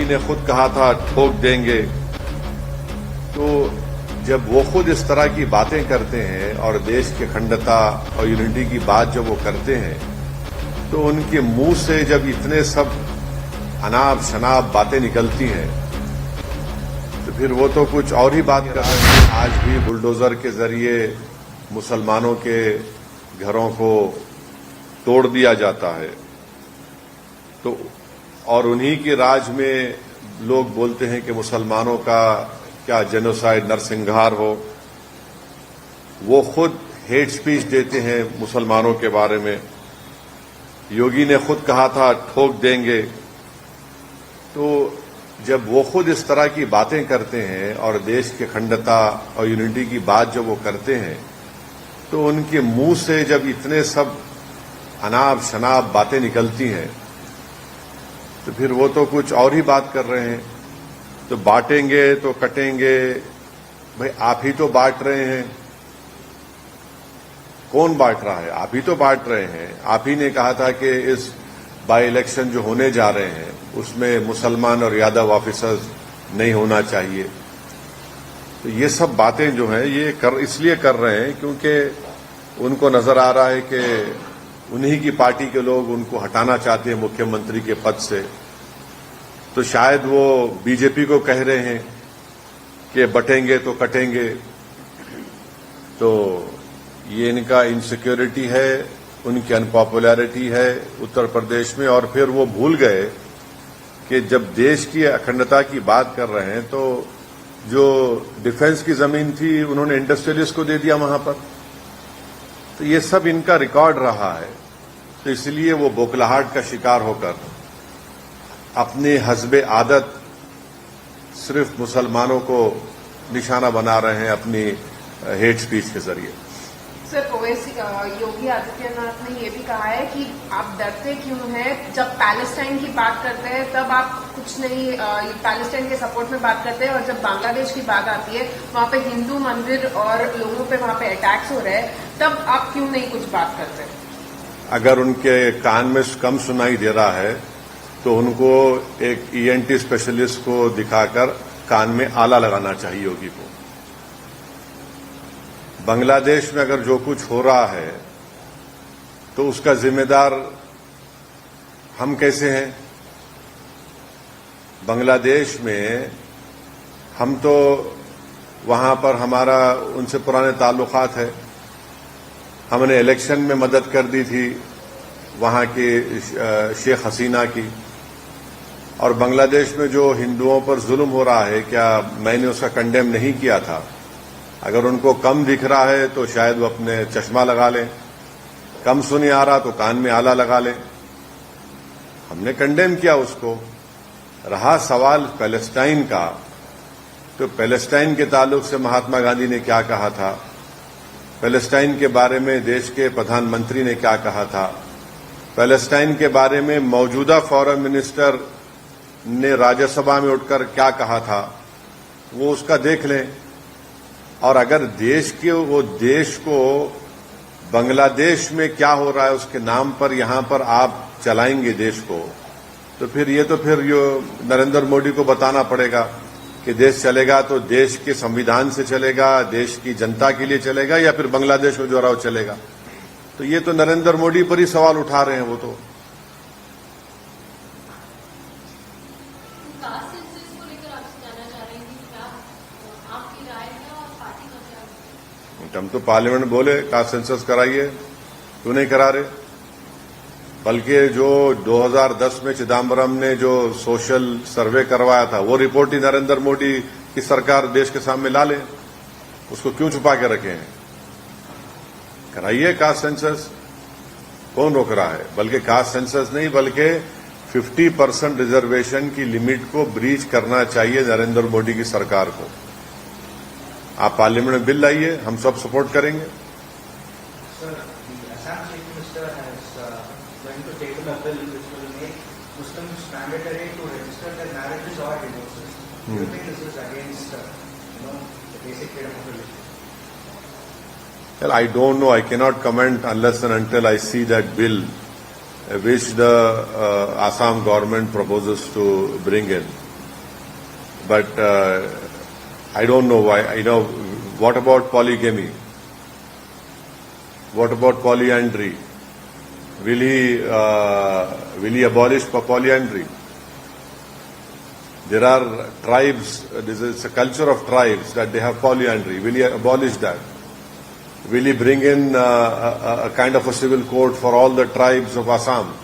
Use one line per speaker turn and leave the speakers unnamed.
योगी ने खुद कहा था ठोक देंगे, तो जब वो खुद इस तरह की बातें करते हैं और देश की अखंडता और यूनिटी की बात जब वो करते हैं, तो उनके मुंह से जब इतने सब अनाप शनाप बातें निकलती हैं, तो फिर वो तो कुछ और ही बात कर रहे हैं। आज भी बुलडोजर के जरिए मुसलमानों के घरों को तोड़ दिया जाता है, तो और उन्हीं के राज में लोग बोलते हैं कि मुसलमानों का क्या जेनोसाइड नरसंहार हो। वो खुद हेट स्पीच देते हैं मुसलमानों के बारे में। योगी ने खुद कहा था ठोक देंगे, तो जब वो खुद इस तरह की बातें करते हैं और देश की अखंडता और यूनिटी की बात जब वो करते हैं, तो उनके मुंह से जब इतने सब अनाप शनाप बातें निकलती हैं, तो फिर वो तो कुछ और ही बात कर रहे हैं। तो बांटेंगे तो कटेंगे, भाई आप ही तो बांट रहे हैं। कौन बांट रहा है? आप ही तो बांट रहे हैं। आप ही ने कहा था कि इस बाई इलेक्शन जो होने जा रहे हैं उसमें मुसलमान और यादव ऑफिसर्स नहीं होना चाहिए। तो ये सब बातें जो हैं ये इसलिए कर रहे हैं क्योंकि उनको नजर आ रहा है कि उन्हीं की पार्टी के लोग उनको हटाना चाहते हैं मुख्यमंत्री के पद से। तो शायद वो बीजेपी को कह रहे हैं कि बटेंगे तो कटेंगे। तो ये इनका इनसिक्योरिटी है, उनकी अनपॉपुलैरिटी है उत्तर प्रदेश में। और फिर वो भूल गए कि जब देश की अखंडता की बात कर रहे हैं तो जो डिफेंस की जमीन थी उन्होंने इंडस्ट्रियलिस्ट को दे दिया वहां पर। तो ये सब इनका रिकॉर्ड रहा है। तो इसलिए वो बौखलाहट का शिकार होकर अपने हस्बे आदत सिर्फ मुसलमानों को निशाना बना रहे हैं अपनी हेट स्पीच के जरिए।
सर, ओवैसी योगी आदित्यनाथ ने ये भी कहा है कि आप डरते क्यों हैं? जब पैलेस्टाइन की बात करते हैं तब आप कुछ नहीं, पैलेस्टाइन के सपोर्ट में बात करते हैं, और जब बांग्लादेश की बात आती है वहां पे हिंदू मंदिर और लोगों पे वहां पे अटैक्स हो रहे हैं, तब आप क्यों नहीं कुछ बात करते?
अगर उनके कान में कम सुनाई दे रहा है तो उनको एक ईएनटी स्पेशलिस्ट को दिखाकर कान में आला लगाना चाहिए योगी को। बांग्लादेश में अगर जो कुछ हो रहा है तो उसका जिम्मेदार हम कैसे हैं? बांग्लादेश में हम तो वहां पर हमारा उनसे पुराने ताल्लुकात है। हमने इलेक्शन में मदद कर दी थी वहां की शेख हसीना की। और बांग्लादेश में जो हिंदुओं पर जुल्म हो रहा है, क्या मैंने उसका कंडेम नहीं किया था? अगर उनको कम दिख रहा है तो शायद वो अपने चश्मा लगा लें, कम सुनी आ रहा तो कान में आला लगा लें। हमने कंडेम किया उसको। रहा सवाल पैलेस्टाइन का, तो पैलेस्टाइन के ताल्लुक से महात्मा गांधी ने क्या कहा था, पैलेस्टाइन के बारे में देश के प्रधानमंत्री ने क्या कहा था, पैलेस्टाइन के बारे में मौजूदा फॉरेन मिनिस्टर ने राज्यसभा में उठकर क्या कहा था, वो उसका देख लें। और अगर देश को बांग्लादेश में क्या हो रहा है उसके नाम पर यहां पर आप चलाएंगे देश को, तो फिर नरेंद्र मोदी को बताना पड़ेगा कि देश चलेगा तो देश के संविधान से चलेगा, देश की जनता के लिए चलेगा, या फिर बांग्लादेश में जो रहा वो चलेगा। तो ये तो नरेंद्र मोदी पर ही सवाल उठा रहे हैं वो तो। हम तो पार्लियामेंट बोले कास्ट सेंसस कराइए, क्यों नहीं करा रहे? बल्कि जो 2010 में चिदम्बरम ने जो सोशल सर्वे करवाया था वो रिपोर्ट ही नरेंद्र मोदी की सरकार देश के सामने ला ले। उसको क्यों छुपा के रखे हैं? कराइए कास्ट सेंसस, कौन रोक रहा है? बल्कि कास्ट सेंसस नहीं बल्कि 50% रिजर्वेशन की लिमिट को ब्रीच करना चाहिए नरेंद्र मोदी की सरकार को। आप पार्लियामेंट में बिल लाइए, हम सब सपोर्ट करेंगे।
Sir, the Assam Chief Minister has going to table a bill which will make Muslims mandatory to register their marriages or divorces. Do you think this is against, the basic freedom of religion?
Well, I don't know. I cannot comment unless and until I see that bill which the Assam government proposes to bring in. but I don't know why. What about polygamy? What about polyandry? Will he abolish polyandry? There are tribes, this is a culture of tribes that they have polyandry. Will he abolish that? Will he bring in a kind of a civil code for all the tribes of Assam?